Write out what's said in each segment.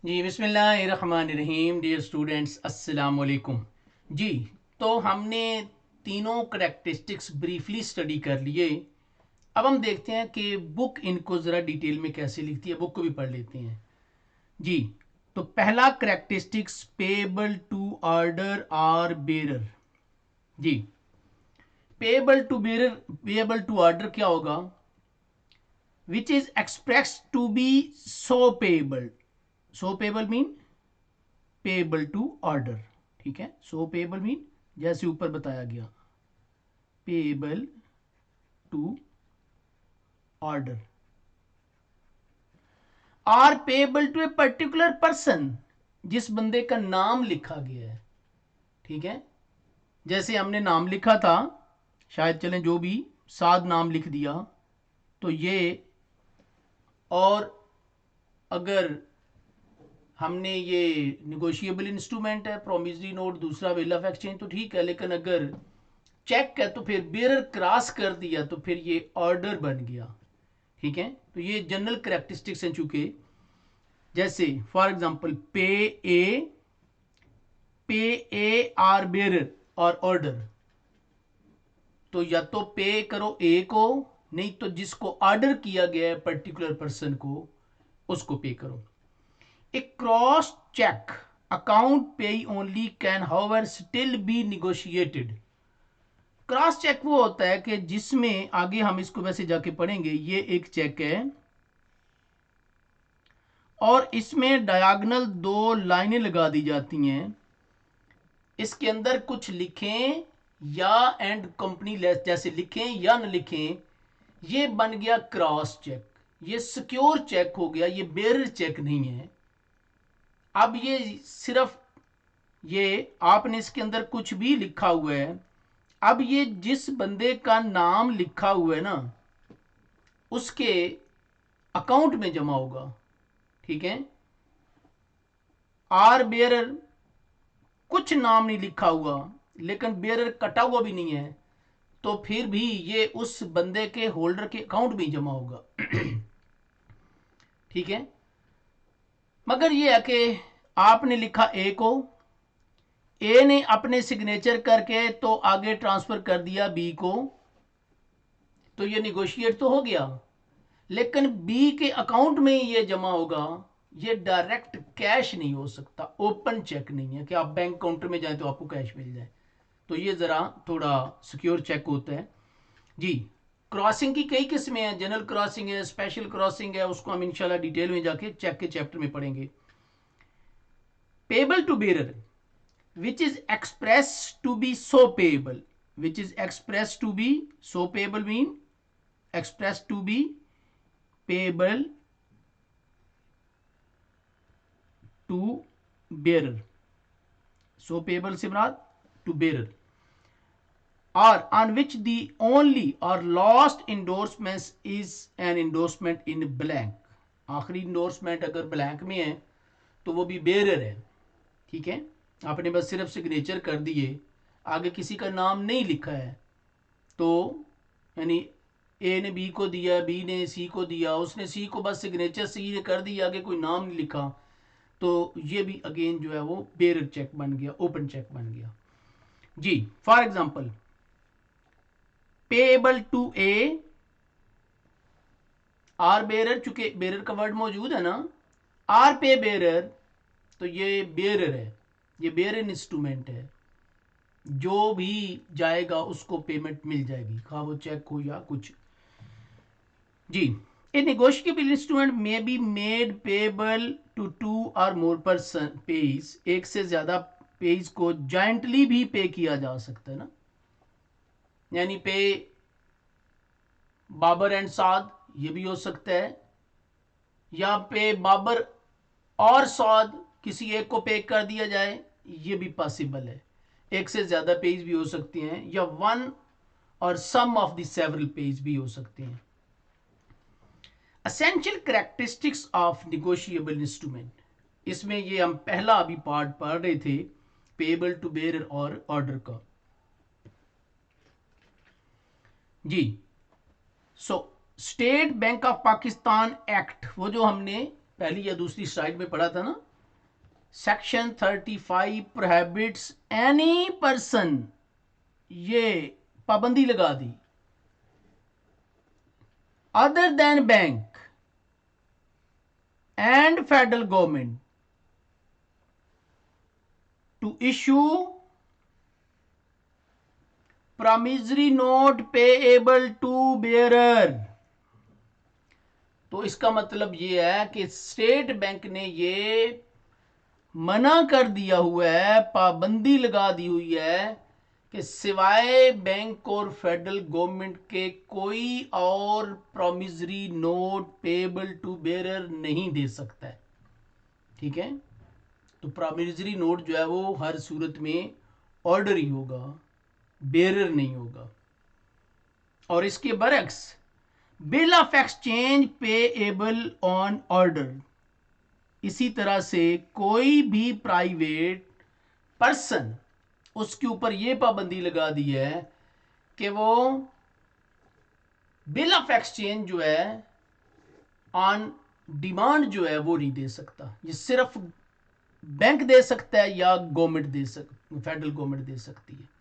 जी बिस्मिल्लाहिर्रहमानिर्रहीम। Dear students, अस्सलाम वालेकुम। जी, तो हमने तीनों करेक्टरिस्टिक्स ब्रीफली स्टडी कर लिए। अब हम देखते हैं कि बुक इनको ज़रा डिटेल में कैसे लिखती है, बुक को भी पढ़ लेते हैं। जी, तो पहला करेक्टरिस्टिक्स पेएबल टू ऑर्डर और बेरर। जी, पेएबल टू ऑर्डर क्या होगा? Which is express to be so payable. So payable mean payable to order. ठीक है, सो पेएबल मीन जैसे ऊपर बताया गया, payable to order or payable to a particular person, जिस बंदे का नाम लिखा गया है। ठीक है, जैसे हमने नाम लिखा था, शायद चलें जो भी साद नाम लिख दिया तो ये, और अगर हमने ये निगोशिएबल इंस्ट्रूमेंट है, प्रोमिसरी नोट, दूसरा बिल ऑफ एक्सचेंज, तो ठीक है। लेकिन अगर चेक है तो फिर बेरर क्रॉस कर दिया तो फिर ये ऑर्डर बन गया। ठीक है, तो ये जनरल करेक्टरिस्टिक्स हैं। चूंकि जैसे फॉर एग्जांपल पे ए आर बेरर और ऑर्डर, तो या तो पे करो ए को, नहीं तो जिसको ऑर्डर किया गया है पर्टिकुलर पर्सन को, उसको पे करो। A cross cheque account payee only can however still be negotiated. Cross cheque वो होता है कि जिसमें, आगे हम इसको वैसे जाके पढ़ेंगे, ये एक चेक है और इसमें डायगोनल दो लाइनें लगा दी जाती हैं। इसके अंदर कुछ लिखें या एंड कंपनी लेस जैसे लिखें या न लिखें, ये बन गया क्रॉस चेक। ये सिक्योर चेक हो गया, ये बेरर चेक नहीं है। अब ये सिर्फ, ये आपने इसके अंदर कुछ भी लिखा हुआ है, अब ये जिस बंदे का नाम लिखा हुआ है ना, उसके अकाउंट में जमा होगा। ठीक है, आर बेरर कुछ नाम नहीं लिखा हुआ, लेकिन बेरर कटा हुआ भी नहीं है, तो फिर भी ये उस बंदे के होल्डर के अकाउंट में जमा होगा। ठीक है, मगर ये है कि आपने लिखा ए को, ए ने अपने सिग्नेचर करके तो आगे ट्रांसफर कर दिया बी को, तो ये निगोशिएट तो हो गया, लेकिन बी के अकाउंट में ये जमा होगा। ये डायरेक्ट कैश नहीं हो सकता, ओपन चेक नहीं है कि आप बैंक काउंटर में जाए तो आपको कैश मिल जाए। तो ये ज़रा थोड़ा सिक्योर चेक होता है। जी, क्रॉसिंग की कई किस्में हैं, जनरल क्रॉसिंग है, स्पेशल क्रॉसिंग है, उसको हम इंशाल्लाह डिटेल में जाके चेक के चैप्टर में पढ़ेंगे। Payable to bearer which is express to be so payable, which is express to be so payable mean express to be payable to bearer. So payable से मुराद to bearer, or on which the only or last endorsement is an endorsement in blank। आखिरी endorsement अगर blank में है तो वो भी bearer है। ठीक है, आपने बस सिर्फ सिग्नेचर कर दिए, आगे किसी का नाम नहीं लिखा है, तो यानी ए ने बी को दिया, बी ने सी को दिया, उसने सी को बस सिग्नेचर सी ने कर दिया, आगे कोई नाम नहीं लिखा, तो ये भी अगेन जो है वो बेरर चेक बन गया, ओपन चेक बन गया। जी, for example payable to A or bearer, चूंकि बेरर का वर्ड मौजूद है ना, आर पे बेरर, तो ये बेरर है, ये बेरर इंस्ट्रूमेंट है, जो भी जाएगा उसको पेमेंट मिल जाएगी, खा वो चेक हो या कुछ। जी, a negotiable instrument may be made payable to two or more person page, एक से ज्यादा पेज को जॉइंटली भी पे किया जा सकता है ना, यानी पे बाबर एंड साद, ये भी हो सकता है, या पे बाबर और सौद किसी एक को पे कर दिया जाए, ये भी पॉसिबल है। एक से ज्यादा पेज भी हो सकते हैं, या one or some of the several page भी हो सकते हैं। Essential characteristics of negotiable instrument, इसमें ये हम पहला अभी पार्ट पढ़ रहे थे, पेएबल टू बेरर और ऑर्डर का। जी, so State Bank of Pakistan Act, वो जो हमने पहली या दूसरी स्लाइड में पढ़ा था ना, सेक्शन 35 प्रोहिबिट्स एनी पर्सन, ये पाबंदी लगा दी, other than bank and federal government to issue promissory note payable to bearer। तो इसका मतलब ये है कि स्टेट बैंक ने ये मना कर दिया हुआ है, पाबंदी लगा दी हुई है कि सिवाय बैंक और फेडरल गवर्नमेंट के कोई और promissory note payable to bearer नहीं दे सकता है। ठीक है, तो प्रॉमिसरी नोट जो है वो हर सूरत में ऑर्डर ही होगा, बेयरर नहीं होगा। और इसके बरक्स bill of exchange payable on order, इसी तरह से कोई भी प्राइवेट पर्सन, उसके ऊपर यह पाबंदी लगा दी है कि वो बिल ऑफ एक्सचेंज जो है ऑन डिमांड जो है वो नहीं दे सकता। ये सिर्फ बैंक दे सकता है या गवर्नमेंट दे फेडरल गवर्नमेंट दे सकती है।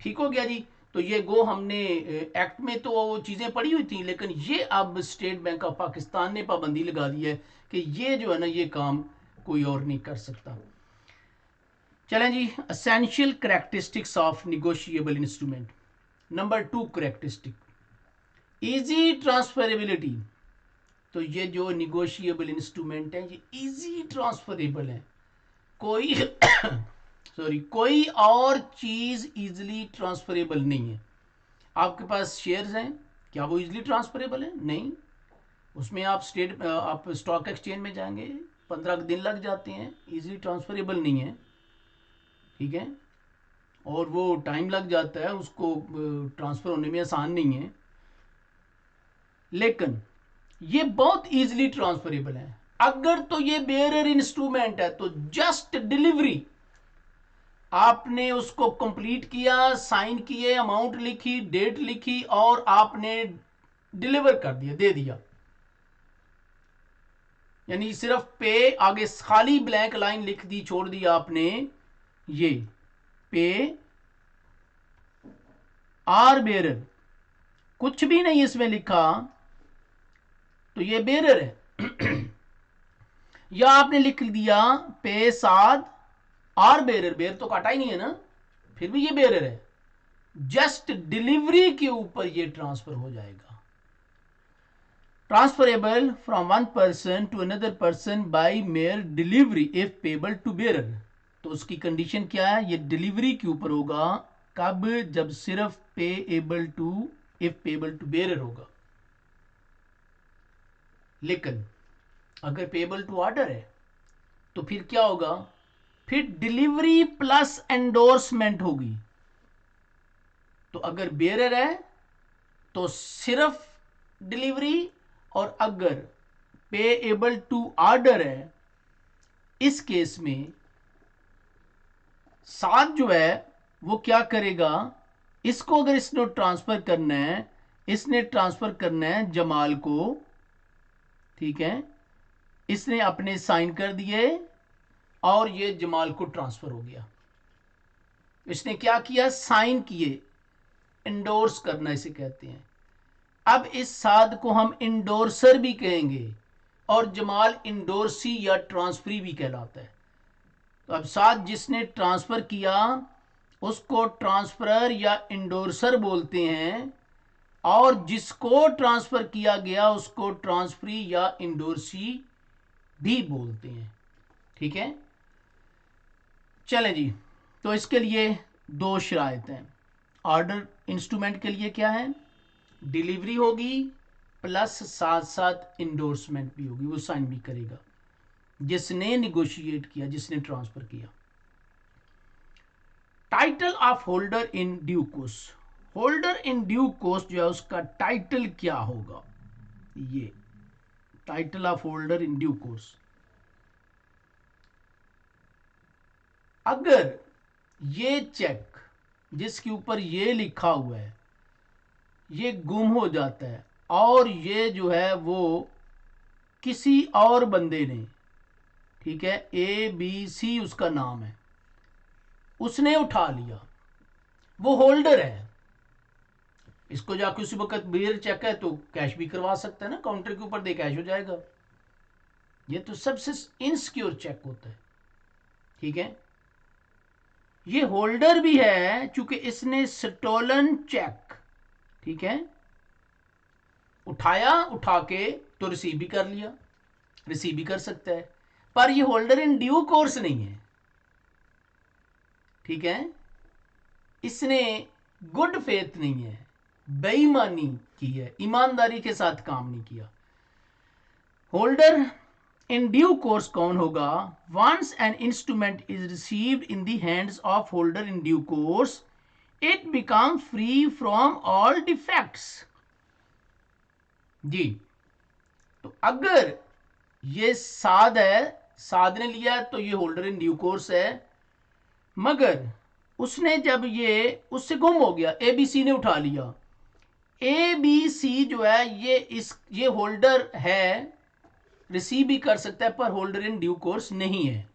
ठीक हो गया जी। तो ये गो हमने एक्ट में तो वो चीजें पड़ी हुई थी, लेकिन ये अब स्टेट बैंक ऑफ पाकिस्तान ने पाबंदी लगा दी है कि ये जो है ना, ये काम कोई और नहीं कर सकता। चलें जी, essential characteristics of negotiable instrument. Number 2 characteristic, easy transferability. तो ये जो निगोशिएबल इंस्ट्रूमेंट है ये इजी ट्रांसफरेबल है, कोई सॉरी कोई और चीज इजिली ट्रांसफरेबल नहीं है। आपके पास शेयर्स हैं, क्या वो इजिली ट्रांसफरेबल है? नहीं। उसमें आप स्टॉक एक्सचेंज में जाएंगे 15 दिन लग जाते हैं, इजिली ट्रांसफरेबल नहीं है। ठीक है, और वो टाइम लग जाता है, उसको ट्रांसफर होने में आसान नहीं है। लेकिन ये बहुत इजिली ट्रांसफरेबल है। अगर तो ये बेयरर इंस्ट्रूमेंट है तो जस्ट डिलीवरी, आपने उसको कंप्लीट किया, साइन किए, अमाउंट लिखी, डेट लिखी और आपने डिलीवर कर दिया, दे दिया। यानी सिर्फ पे, आगे खाली ब्लैंक लाइन लिख दी, छोड़ दिया आपने, ये पे आर बेयरर, कुछ भी नहीं इसमें लिखा, तो ये बेयरर है। या आपने लिख दिया पे साद आर बेयरर, बेयर तो काटा ही नहीं है ना, फिर भी ये बेयरर है। जस्ट डिलीवरी के ऊपर ये ट्रांसफर हो जाएगा। Transferable from one person to another person by mere delivery if payable to bearer. तो उसकी कंडीशन क्या है? ये डिलीवरी के ऊपर होगा। कब? जब सिर्फ payable to, if payable to bearer होगा। लेकिन अगर पेएबल टू ऑर्डर है तो फिर क्या होगा? फिर डिलीवरी प्लस एंडोर्समेंट होगी। तो अगर बेयरर है तो सिर्फ डिलीवरी, और अगर पेएबल टू ऑर्डर है, इस केस में साथ जो है वो क्या करेगा? इसको अगर इसने ट्रांसफर करना है, इसने ट्रांसफर करना है जमाल को, ठीक है, इसने अपने साइन कर दिए और ये जमाल को ट्रांसफर हो गया। इसने क्या किया? साइन किए, इंडोर्स करना इसे कहते हैं। अब इस साद को हम इंडोर्सर भी कहेंगे और जमाल इंडोर्सी या ट्रांसफरी भी कहलाता है। तो अब साद जिसने ट्रांसफर किया उसको ट्रांसफरर या इंडोर्सर बोलते हैं, और जिसको ट्रांसफर किया गया उसको ट्रांसफरी या इंडोर्सी भी बोलते हैं। ठीक है, चलें जी। तो इसके लिए 2 शराइत हैं। ऑर्डर इंस्ट्रूमेंट के लिए क्या है? डिलीवरी होगी प्लस साथ साथ इंडोर्समेंट भी होगी, वो साइन भी करेगा जिसने निगोशिएट किया, जिसने ट्रांसफर किया। Title of holder in due course. Holder in due course जो है उसका टाइटल क्या होगा? ये title of holder in due course. अगर ये चेक जिसके ऊपर ये लिखा हुआ है ये गुम हो जाता है और ये जो है वो किसी और बंदे ने, ठीक है, ABC उसका नाम है, उसने उठा लिया, वो होल्डर है, इसको जाके उसी वक्त बेयर चेक है तो कैश भी करवा सकता है ना, काउंटर के ऊपर दे कैश हो जाएगा। ये तो सबसे इनसिक्योर चेक होता है, ठीक है। ये होल्डर भी है चूंकि इसने स्टोलन चेक, ठीक है, उठाया, उठा के तो रिसीव भी कर लिया, रिसीव भी कर सकता है, पर ये होल्डर इन ड्यू कोर्स नहीं है, ठीक है। इसने गुड फेथ नहीं है, बेईमानी की है, ईमानदारी के साथ काम नहीं किया। होल्डर इन ड्यू कोर्स कौन होगा? Once an instrument is received in the hands of holder in due course it become free from all defects. जी, तो अगर ये साध है, साध ने लिया तो ये होल्डर इन ड्यू कोर्स है, मगर उसने जब ये उससे गुम हो गया, ABC ने उठा लिया, ABC जो है ये होल्डर है, रिसीव भी कर सकता है, पर होल्डर इन ड्यू कोर्स नहीं है।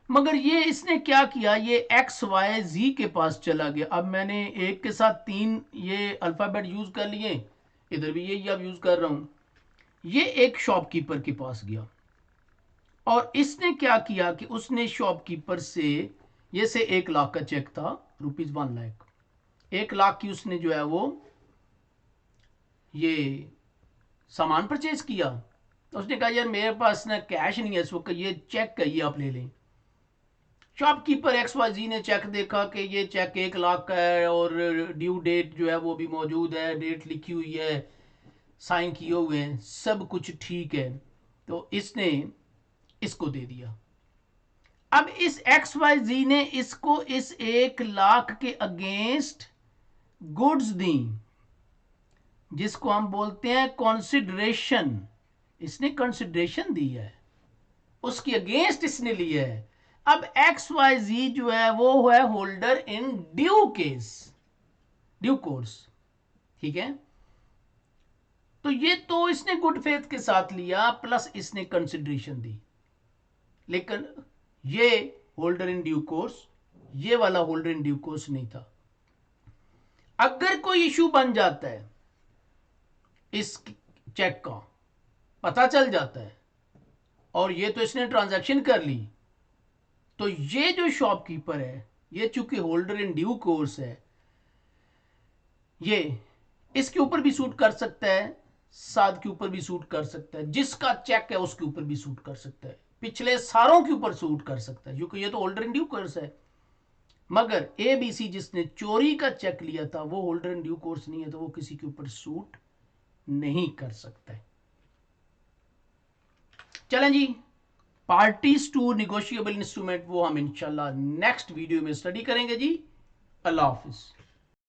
मगर ये इसने क्या किया, ये XYZ के पास चला गया। अब मैंने एक के साथ 3 ये अल्फाबेट यूज कर लिए, इधर भी यही अब यूज कर रहा हूं। ये एक शॉपकीपर के पास गया और इसने क्या किया कि उसने शॉपकीपर से, ये से 1 लाख का चेक था, ₹1 लाख, 1 लाख की उसने जो है वो ये सामान परचेज किया। तो उसने कहा यार मेरे पास ना कैश नहीं है इस वक्त, ये चेक है, ये आप ले लें। शॉपकीपर XYZ ने चेक देखा कि ये चेक 1 लाख का है और ड्यू डेट जो है वो भी मौजूद है, डेट लिखी हुई है, साइन किए हुए हैं, सब कुछ ठीक है, तो इसने इसको दे दिया। अब इस XYZ ने इसको इस 1 लाख के अगेंस्ट गुड्स दी, जिसको हम बोलते हैं कंसिडरेशन। इसने कंसिडरेशन दी है, उसके अगेंस्ट इसने लिया है। अब XYZ जो है वो है holder in due case, due course, ठीक है। तो ये तो इसने गुड फेथ के साथ लिया, प्लस इसने कंसिडरेशन दी, लेकिन ये होल्डर इन ड्यू कोर्स, ये वाला होल्डर इन ड्यू कोर्स नहीं था। अगर कोई इशू बन जाता है, इस चेक का पता चल जाता है और ये तो इसने ट्रांजैक्शन कर ली, तो ये जो शॉपकीपर है, ये चूंकि होल्डर इन ड्यू कोर्स है, ये इसके ऊपर भी सूट कर सकता है, साध के ऊपर भी सूट कर सकता है, जिसका चेक है उसके ऊपर भी सूट कर सकता है, पिछले सारों के ऊपर सूट कर सकता है, क्योंकि ये तो होल्डर इन ड्यू कोर्स है। मगर ABC जिसने चोरी का चेक लिया था वो होल्डर इन ड्यू कोर्स नहीं है, तो वो किसी के ऊपर सूट नहीं कर सकता है। चलें जी, पार्टीज टू निगोशिएबल इंस्ट्रूमेंट वो हम इंशाल्लाह नेक्स्ट वीडियो में स्टडी करेंगे जी। अल्लाह हाफिज।